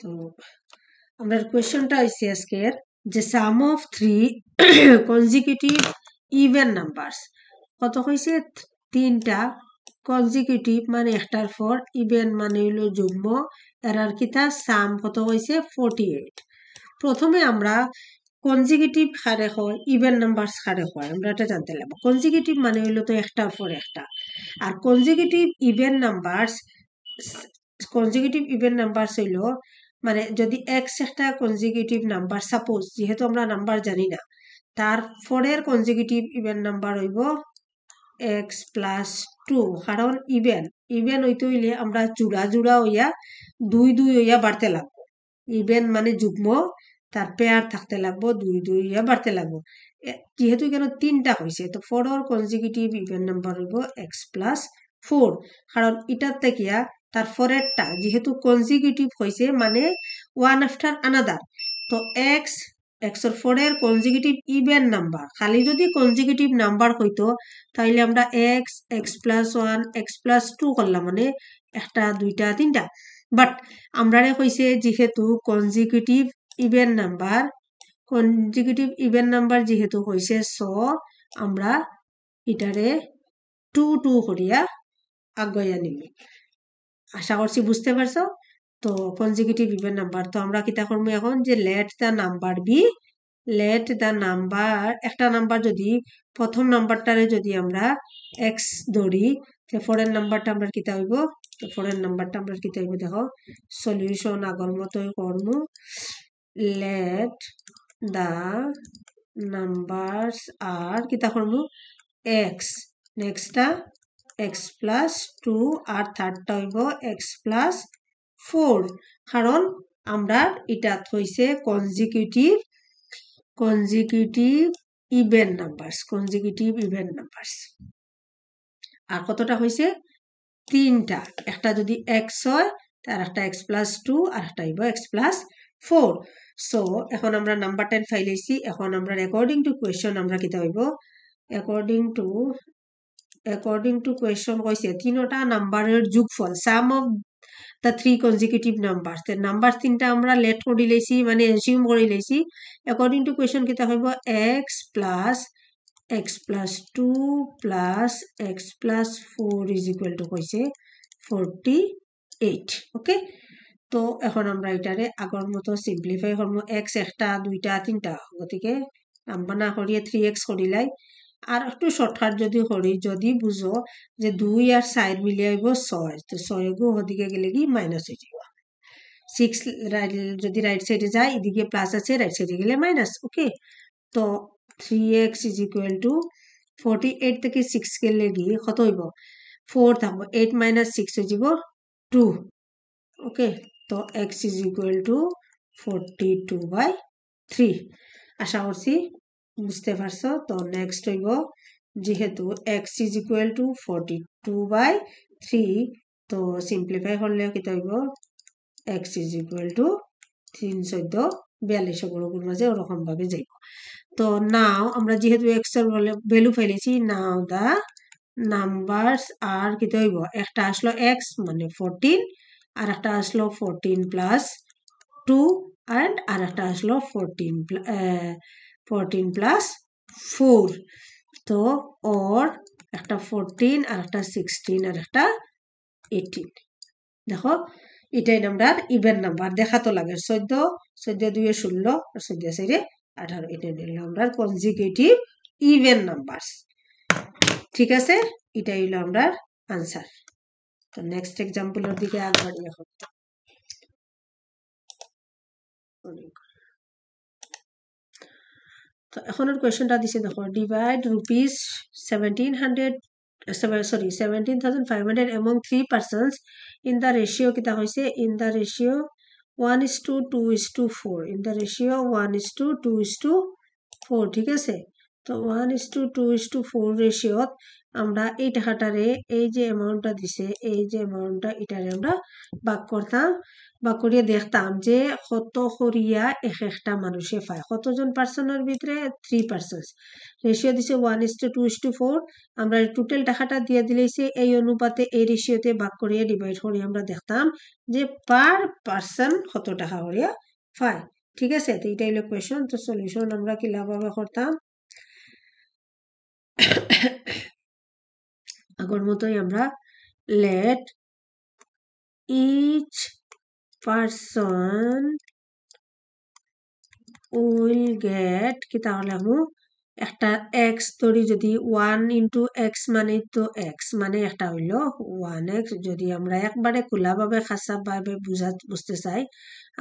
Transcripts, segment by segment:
তো আমরা কোয়েশ্চনটা হইছে আজকের যে সাম অফ 3 কনজিকিউটিভ ইভেন নাম্বারস কত হইছে 3টা কনজিকিউটিভ মানে একটার পর ইভেন মানে হইলো যুগ্ম এরার কিতা সাম কত হইছে 48 প্রথমে আমরা কনজিকিউটিভ হারে হয় ইভেন নাম্বারস হারে হয় আমরা এটা জানতে লাগবো কনজিকিউটিভ মানে হইলো তো একটার পর একটা আর কনজিকিউটিভ ইভেন নাম্বারস হইলো মানে যদি এক্স একটা কনজিকিউটিভ নাম্বার সাপোজ যেহেতু আমরা নাম্বার জানি না তার পরের কনজিকিউটিভ ইভেন নাম্বার হইব এক্স প্লাস 2 কারণ ইভেন হইতে হইলে আমরা জোড়া হইয়া 2 হইয়া বাড়তে লাগবো ইভেন মানে যুগ্ম তার পেয়ার থাকতে লাগবো 2 হইয়া বাড়তে লাগবো যেহেতু এখানে 3টা হয়েছে তো 4 কনজিকিউটিভ ইভেন নাম্বার হইব এক্স প্লাস 4 কারণ এটার থেকে তার পরেরটা যেহেতু কনজিকিউটিভ হয়েছে মানে ওয়ান আফটার আনাদার তো এক্সর 4 কনজিকিউটিভ ইভেন নাম্বার খালি যদি কনজিকিউটিভ নাম্বার হইতো তাহলে আমরা এক্স প্লাস 1 এক্স প্লাস 2 করলাম মানে একটা দুইটা তিনটা বাট আমরা কইছে যেহেতু কনজিকিউটিভ ইভেন নাম্বার যেহেতু হয়েছে সো আমরা এটারে 2 করিয়া আগাইয়া নিব আশা করছি বুঝতে পারছো তো কনজিকিউটিভ ইভেন নাম্বার তো আমরা কিতা করবো এখন যে লেট দা নাম্বার একটা নাম্বার যদি প্রথম নাম্বারটারে যদি আমরা এক্স ধরি পরের নাম্বারটা আমরা কিতা হইব তো পরের নাম্বারটা আমরা কিতা হইব দেখো সলিউশন আগর মতোই করবো লেট দা নাম্বারস আর কিতা করবো এক্স নেক্সটটা এক্স প্লাস 2 আর থার্ডটা হইব এক্স প্লাস 4 কারণ আমরা এটা হইছে কনজিকিউটিভ ইভেন নাম্বারস আর কতটা হইছে 3টা একটা যদি এক্স হয় তার একটা এক্স প্লাস 2 আর একটা হইব এক্স প্লাস 4 সো এখন আমরা নাম্বার 10 ফাইলাইছি এখন আমরা অ্যাকর্ডিং টু কোয়েশ্চন আমরা কিতা হইব অ্যাকর্ডিং টু কোয়েশ্চন কইছে 3টা নাম্বারের যোগফল সাম of the 3 consecutive numbers the number 3টা আমরা লেট করে লইছি মানে অ্যাজিউম করে লইছি অ্যাকর্ডিং টু কোয়েশ্চন কিতা হইব x plus 2 plus x plus 4 is equal to কইছে 48 ওকে তো এখন আমরা এটারে আগর মতো সিম্পলিফাই করব x একটা দুইটা তিনটা গতিকে নাম্বার না করিয়ে 3x করিলাই আর একটু শর্টকাট যদি বুঝো যে 2 আর 4 মিলিয়ে আইব 6 তো 6 গো ওদিকে গেলে কি মাইনাস হয়ে যাব 6 যদি রাইট সাইডে যায় এদিকে প্লাস আছে রাইট সাইডে গেলে মাইনাস ওকে তো 3x is equal to 48 থেকে 6 গেলে কি কত হইব 4 থাকবো 8 minus 6 হয়ে যাব 2 ওকে তো x is equal to 42/3 আশা করছি বুঝতে পারছো তো নেক্সট হইব যেহেতু x is equal to 42/3 তো সিম্পলিফাই করলে কিতা হইব x is equal to 3 42 বড়গুলোর মাঝে ওরকম ভাবে যাইব তো নাও আমরা যেহেতু x এর ভ্যালু ফেলেছি নাও দা নাম্বারস আর কিতা হইব একটা আসলো x মানে 14 আর একটা আসলো 14 plus 2 and আর একটা আসলো 14 plus 4 তো ওর একটা 14 আর একটা 16 আর একটা 18 দেখো এটাই নাম্বার ইভেন নাম্বার দেখা তো লাগে 14 2 16 আর 14 4 18 এটা নিলাম আমরা কনজিকিউটিভ ইভেন নাম্বারস ঠিক আছে এটাই হলো আমরা আনসার তো নেক্সট এক্সাম্পলের দিকে আগবাড়ি এখন তো এখনের কোয়েশ্চনটা দিছে দেখো divide rupees 17,500 among 3 persons in the ratio কিতা হইছে in the ratio 1:2:4 in the ratio 1:2:4 ঠিক আছে তো 1:2:4 রেশিওত আমরা এই টাকাটারে এই যে অ্যামাউন্টটা দিছে এই যে অ্যামাউন্টটা এটারে আমরা ভাগ করতাম, ভাগ করিয়ে দেখতাম যে কত করিয়া এক একটা মানুষে পায়, কতজন পার্সনের ভিতরে 3 পার্সনস। রেশিও দিছে 1:2:4, আমরা টোটাল টাকাটা দিয়ে দিলেছি এই অনুপাতে এই রেশিওতে ভাগ করিয়ে ডিভাইড করিয়ে আমরা দেখতাম যে পার পার্সন কত টাকা করিয়া পায়। ঠিক আছে, তো এটাই হলো কোয়েশন। তো সলিউশন আমরা কিভাবে করতাম, আগের মতোই আমরা let each person will get কি তাহলে আমি একটা x ধরি, যদি 1 into x মানে তো x মানে একটা হইল 1x, যদি আমরা একবারে খোলাভাবে খাসাভাবে বুঝতে চাই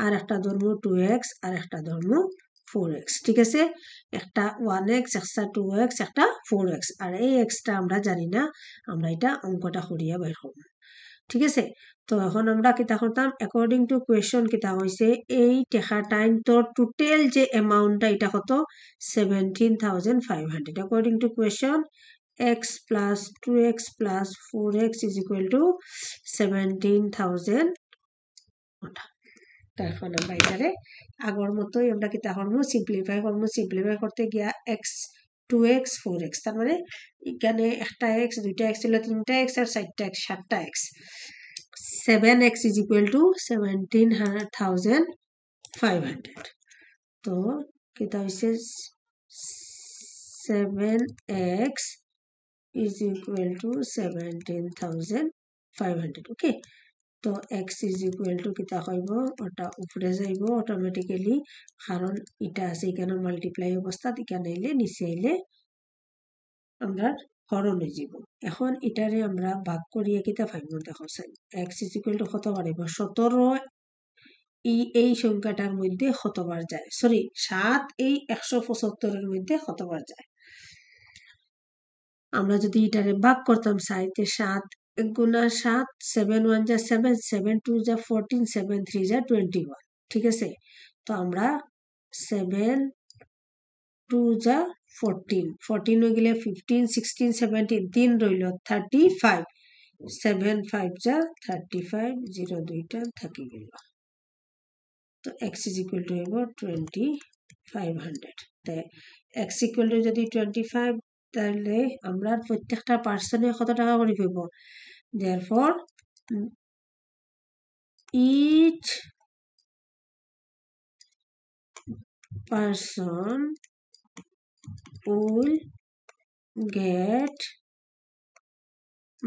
আর একটা ধর্ম 2x আর একটা ধর্ম 4x। ঠিক আছে, একটা 1x একটা 2x একটা 4x, আর এই xটা আমরা জানি না, আমরা এটা অঙ্কটা করিয়া বের করব। ঠিক আছে, তো এখন আমরা কিতা করতাম, অ্যাকর্ডিং টু কোয়েশন কিতা হয়েছে এই টাকা টাইম তো টোটাল যে অ্যামাউন্টটা এটা কত 17,500। According to question x plus 2x plus 4x is equal to 17,000। এখন আমরা এটারে আগের মতোই আমরা কিতা করবো, সিম্পলিফাই করবো। সিম্পলিফাই করতে গিয়া x 2x 4x, তার মানে এখানে একটা x দুইটা x ছিল, তিনটা x আর চারটা x সাতটা x, 7x is equal to 17,500। তো কিতা হইছে 7x is equal to 17,500। ওকে, তো x is equal to কিতা হইব, ওটা উপরে যাইব অটোমেটিক্যালি, কারণ এটা আছে এখানে মাল্টিপ্লাই অবস্থাত, এখানে আইলে নিচে আইলে আমরা হরণ হয়ে যাব। এখন এটারে আমরা ভাগ করিয়ে কিতা পাইব দেখো, x is equal to কত বাড়িব 17 এই সংখ্যাটার মধ্যে কতবার যায়, সরি 7 এই 175 মধ্যে কতবার যায়। আমরা যদি এটারে ভাগ করতাম চাইতে 7 1 গুণা 7, 7 1 যা 7, 7 2 যা 14, 7 3 যা 21। ঠিক আছে, তো আমরা 7 2 যা 14, 14 হয়ে গেলে 15 16 17, 3 রইল 35, 7 5 যা 35, 0 2টা থাকি গেল। তো x is equal to হইব 2500। তাই x equal to যদি 25, তাহলে আমরা প্রত্যেকটা পার্সনে কত টাকা করে পাইব, therefore each person will get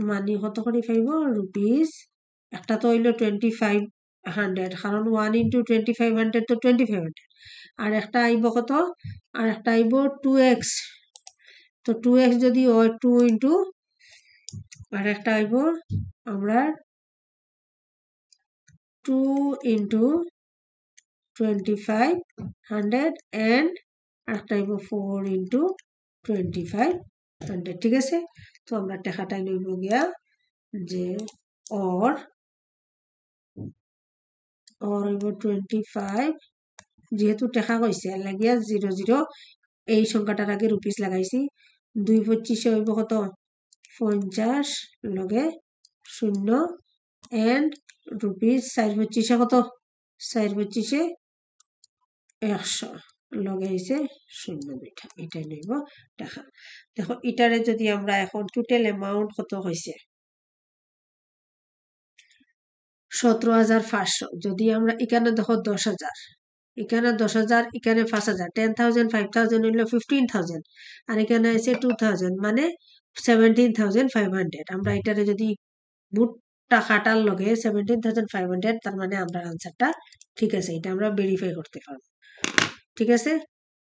মানি কত করে পাইব রুপিস, একটা তো হইল 2500, কারণ 1 into 2500 তো 2500, আর একটা আইব কত, আর একটা আইব 2x, তো 2x যদি হয় 2 into, আর একটা আইব আমরা 2 into 2500 and একটা আইব 4 into 2500। ঠিক আছে, তো আমরা টাকাটাই লইব গিয়া যে or হইব 25, যেহেতু টাকা কইছে লাগিয়া 00 এই সংখ্যাটার আগে রুপিস লাগাইছি, 2 25 হইব কত 50 লগে 0 and রুপিস 4 25 কত 4 25 100 লগে হইছে 0 দুইটা, এটাই লইব টাকা। দেখো এটারে যদি আমরা এখন টোটাল অ্যামাউন্ট কত হইছে 17,500, যদি আমরা এখানে দেখো 10,000, এখানে 10,000, এখানে 5,000, 10,000 5,000 হইল 15,000, আর এখানে আছে 2,000 মানে 17,500। আমরা এটারে যদি মোট টাকাটার লগে 17,500, তার মানে আমরা আনসারটা ঠিক আছে, এটা আমরা ভেরিফাই করতে পারবো। ঠিক আছে,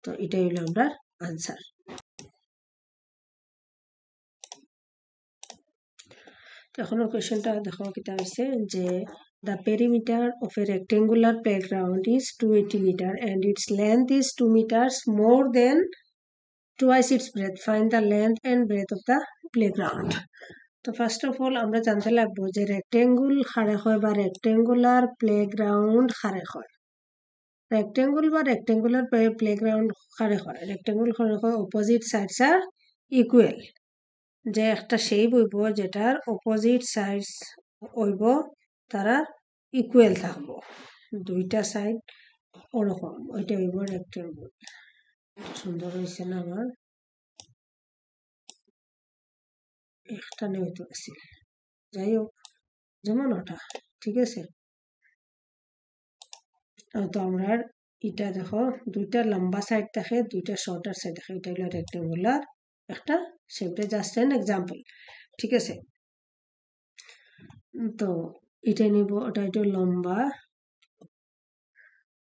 তো এটাই হলো আমরা আনসার। তো এখন কোয়েশ্চেনটা দেখো কিতা হইছে যে the perimeter of a rectangular playground is 280 meter and its length is 2 meters more than twice its breadth. Find the length and breadth of the playground. তো ফার্স্ট অফ অল আমরা জানতে লাগবো যে রেক্টেঙ্গুল খারে হয় বা রেক্টেঙ্গুলার প্লেগ্রাউন্ড খারে হয়। rectangle বা rectangular playground খারে হয় rectangle খারে হয় opposite sides are equal যে একটা শেপ হইব যেটার অপোজিট সাইডস হইব তারা ইকুয়াল থাকবো দুইটা সাইড ওরকম ওইটা হইব রেক্টেঙ্গল সুন্দর হয়েছে না আমার একটা হইতে আছে যাই হোক যেমন ওটা ঠিক আছে তো আমরা এটা দেখো দুইটা লম্বা সাইড থাকে দুইটা শর্টার সাইড থাকে এটা হলো রেক্টেঙ্গুলার একটা শেপটা জাস্ট এন এক্সাম্পল ঠিক আছে তো এটা নিব ওটা একটু লম্বা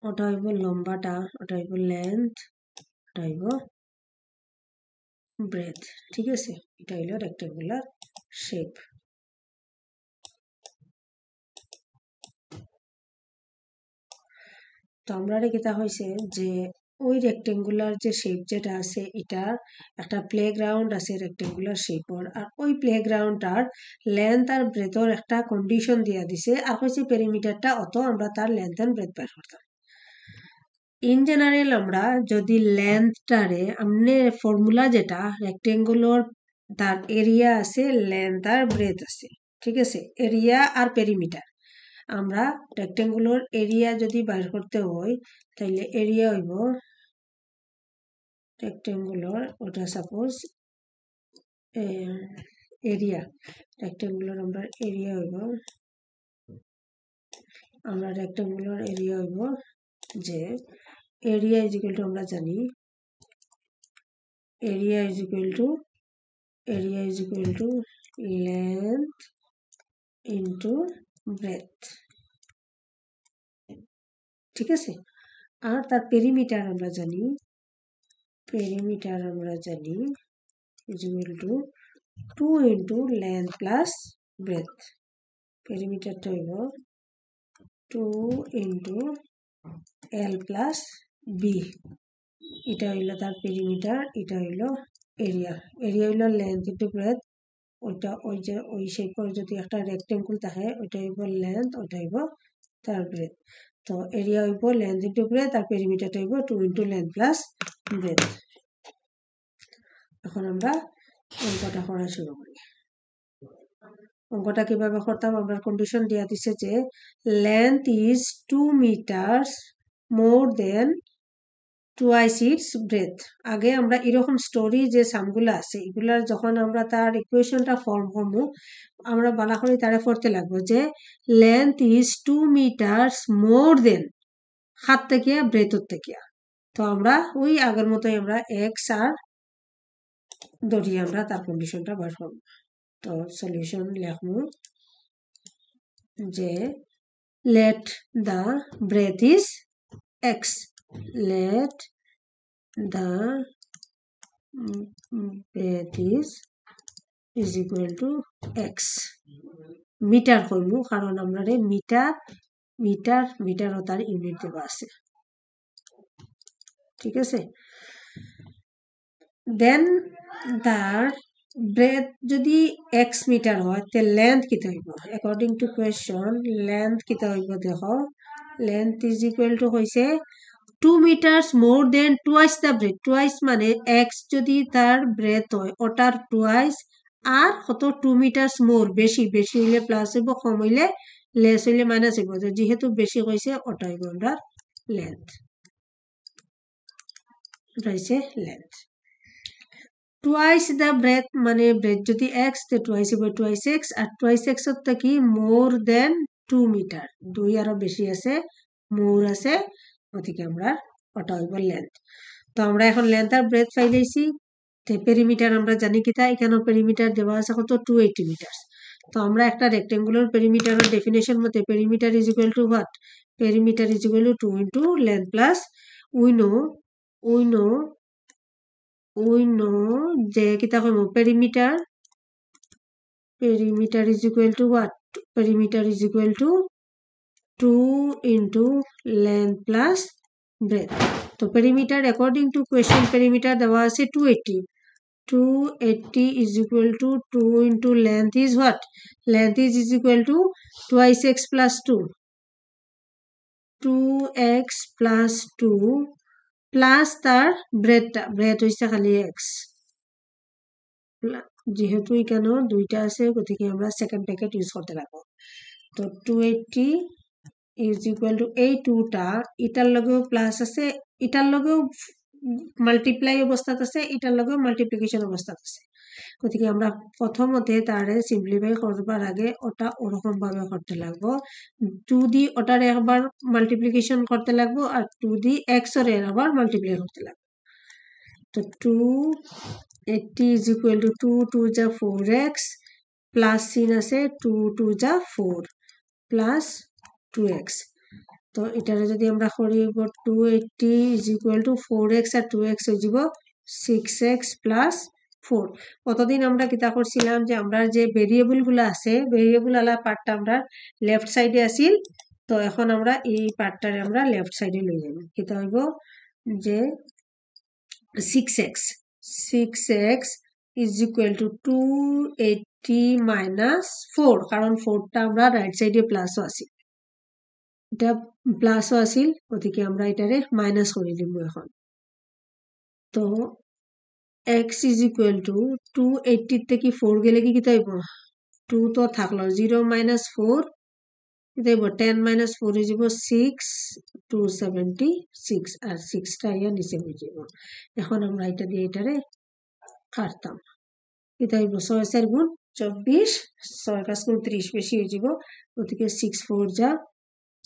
ওটা হইব লম্বাটা ওটা হইব লেন্থ ওটা হইব ব্রেথ ঠিক আছে এটা হইল রেক্টেঙ্গুলার শেপ তো আমরা কিতা হয়েছে যে ওই রেক্টেঙ্গুলার যে শেপ যেটা আছে এটা একটা প্লেগ্রাউন্ড আছে রেক্টেঙ্গুলার শেপর আর ওই প্লেগ্রাউন্ডটার লেন্থ আর ব্রেথর একটা কন্ডিশন দিয়া দিছে আর হয়েছে পেরিমিটারটা অত আমরা তার লেন্থ এন্ড ব্রেথ বের করতাম ইন জেনারেল আমরা যদি লেন্থটারে আমনে ফর্মুলা যেটা রেক্টেঙ্গুলার তার এরিয়া আছে লেন্থ আর ব্রেথ আছে ঠিক আছে এরিয়া আর পেরিমিটার আমরা রেক্টেঙ্গুলার এরিয়া যদি বাইর করতে হয় তাহলে এরিয়া হইব রেক্টেঙ্গুলার ওটা সাপোজ এরিয়া রেক্টেঙ্গুলার আমরা এরিয়া হইব আমরা রেক্টেঙ্গুলার এরিয়া হইব যে এরিয়া ইজ ইকুয়াল টু আমরা জানি area is equal to length into breadth ঠিক আছে আর তার পেরিমিটার আমরা জানি is equal to 2 into length plus breadth পেরিমিটারটা হইব 2 ইনটু এল প্লাস বি এটা হইল তার পেরিমিটার এটা হইল এরিয়া হইল লেন্থ ইনটু ব্রেথ ওইটা ওই যে ওই শেপের যদি একটা রেক্টেঙ্গল থাকে ওইটা হইব লেন্থ ওইটা হইব তার ব্রেথ তো এরিয়া হইব লেন্থ ইনটু ব্রেথ আর পেরিমিটারটা হইব 2 ইনটু লেন্থ প্লাস ব্রেথ এখন আমরা অঙ্কটা করা শুরু করি অঙ্কটা কিভাবে করতাম আমরা কন্ডিশন দিয়া দিছে যে length is 2 metres more than twice its breadth আগে আমরা এরকম স্টোরি যে সামগুলো আছে এগুলার যখন আমরা তার ইকুয়েশনটা ফর্ম করবো আমরা বালা করে তারে করতে লাগবো যে লেন্থ ইজ 2 মিটারস মোর দেন হাত থেকে ব্রেথর থেকে তো আমরা ওই আগের মতোই আমরা এক্স আর ধরিয়ে আমরা তার কন্ডিশনটা বার করবো তো সলিউশন লিখবো যে let the breath is x let the breath is equal to x metre করবো কারণ আমরা মিটার ও তার ইউনিট দেওয়া আছে ঠিক আছে দেন তার ব্রেথ যদি x মিটার হয় তে লেন্থ কিতা হইব অ্যাকর্ডিং টু কোয়েশ্চন লেন্থ কিতা হইব দেখো লেন্থ ইজ ইকুয়াল টু হইছে 2 metres more than twice the breadth twice মানে x যদি তার ব্রেথ হয় ওটার টুয়াইস আর কত 2 মিটারস মোর বেশি হইলে প্লাস হইব কম হইলে লেস হইলে মাইনাস হইব যেহেতু বেশি হইছে ওটা হইব আমরা লেন্থ হইছে লেন্থ টুয়াইস দ্য ব্রেথ মানে ব্রেথ যদি x তে টুয়াইস হইব টুয়াইস x আর টুয়াইস x এর থেকে মোর দেন 2 মিটার 2 আরো বেশি আছে মোর আছে ওদিকে আমরা ওটা হইব লেন্থ তো আমরা এখন লেন্থ আর ব্রেথ পাইলেছি তে পেরিমিটার আমরা জানি কিতা এখানে পেরিমিটার দেওয়া আছে কত 280 মিটার তো আমরা একটা রেক্টেঙ্গুলার পেরিমিটারের ডেফিনেশন মতে perimeter is equal two what perimeter is equal to 2 into length plus we know যে কিতা কইম perimeter is equal to what perimeter is equal to 2 into length plus breadth তো perimeter according to question perimeter দেওয়া আছে 280 is equal to 2 into length is what length is equal to twice x plus 2 2x plus 2 plus তার bread হয়েছে খালি x, যেহেতু এখানে দুইটা আছে গতিকে আমরা সেকেন্ড ব্র্যাকেট ইউজ করতে লাগবো। তো 280 ইজ ইকুয়াল টু এই 2টা এটার লগেও প্লাস আছে, এটার লগেও মাল্টিপ্লাই অবস্থাত আছে, এটার লগেও মাল্টিপ্লিকেশন অবস্থাত আছে। গতিকে আমরা প্রথমতে তারে সিম্পলিফাই করবার আগে ওটা ওরকম ভাবে করতে লাগবো, 2 দি ওটার একবার মাল্টিপ্লিকেশন করতে লাগবো আর 2 দি এক্স এর আবার মাল্টিপ্লাই করতে লাগবো। তো 280 ইজ ইকুয়াল টু 2 2 যা 4x প্লাস চিন আছে 2 2 যা 4 প্লাস 2x। তো এটারে যদি আমরা করি 280 is equal two 4x R 2x হয়ে যাব 6x প্লাস 4। কতদিন আমরা কিতা করছিলাম যে আমরা যে ভেরিয়েবল গুলো আছে ভেরিয়েবল আলা পার্টটা আমরা লেফট সাইডে আসিল, তো এখন আমরা এই পার্টটারে আমরা লেফট সাইডে লই যাব। কিতা হইব যে 6x is equal two 280 minus 4, কারণ 4টা আমরা রাইট সাইডে প্লাসও আছে, এটা প্লাসও আছিল গতিকে আমরা এটারে মাইনাস করে দিব এখন। তো x ইজ ইকুয়াল টু 280 থেকে 4 গেলে কি কিতা হইব, 2 তো থাকলো 0 মাইনাস 4 কিতা হইব 10 মাইনাস 4 হয়ে যাব 6 276 আর 6টা ইয়া নিচে হয়ে যাব। এখন আমরা এটা দিয়ে এটারে কাটতাম, কিতা হইব 6 4 গুণ 24 6 5 গুণ 30 বেশি হয়ে যাব, গতিকে 6 4 যা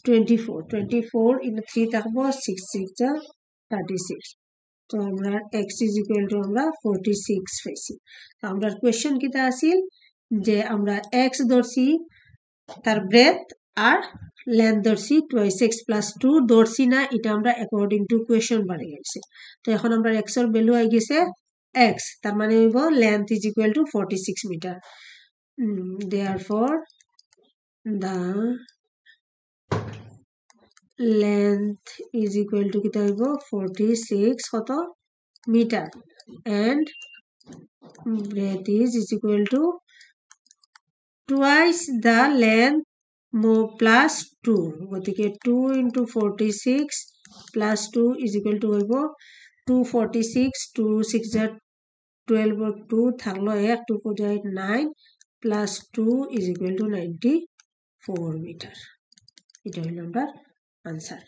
24 ইন 3 থাকবো 6 6 যা 36। তো আমরা x ইজ ইকুয়াল টু আমরা 46 পাইছি। আমরা কোয়েশ্চন কিতা আছিল যে আমরা x ধরছি তার ব্রেথ আর লেন্থ ধরছি 2x প্লাস 2 ধরছি না, এটা আমরা অ্যাকর্ডিং টু কোয়েশ্চন বাড়ে গেছে। তো এখন আমরা x এর ভ্যালু আই গেছে x, তার মানে হইব length is equal to 46 metre. Therefore the length is equal to kita hoibo 46 কত metre and breadth is equal to twice the length more plus 2, গতিকে 2 into 46 plus 2 is equal to হইব 246 2 6 যা 12 2 থাকলো 1 2 4 যা 9 plus 2 is equal to 94 metre. এটা হলো আমরা answer.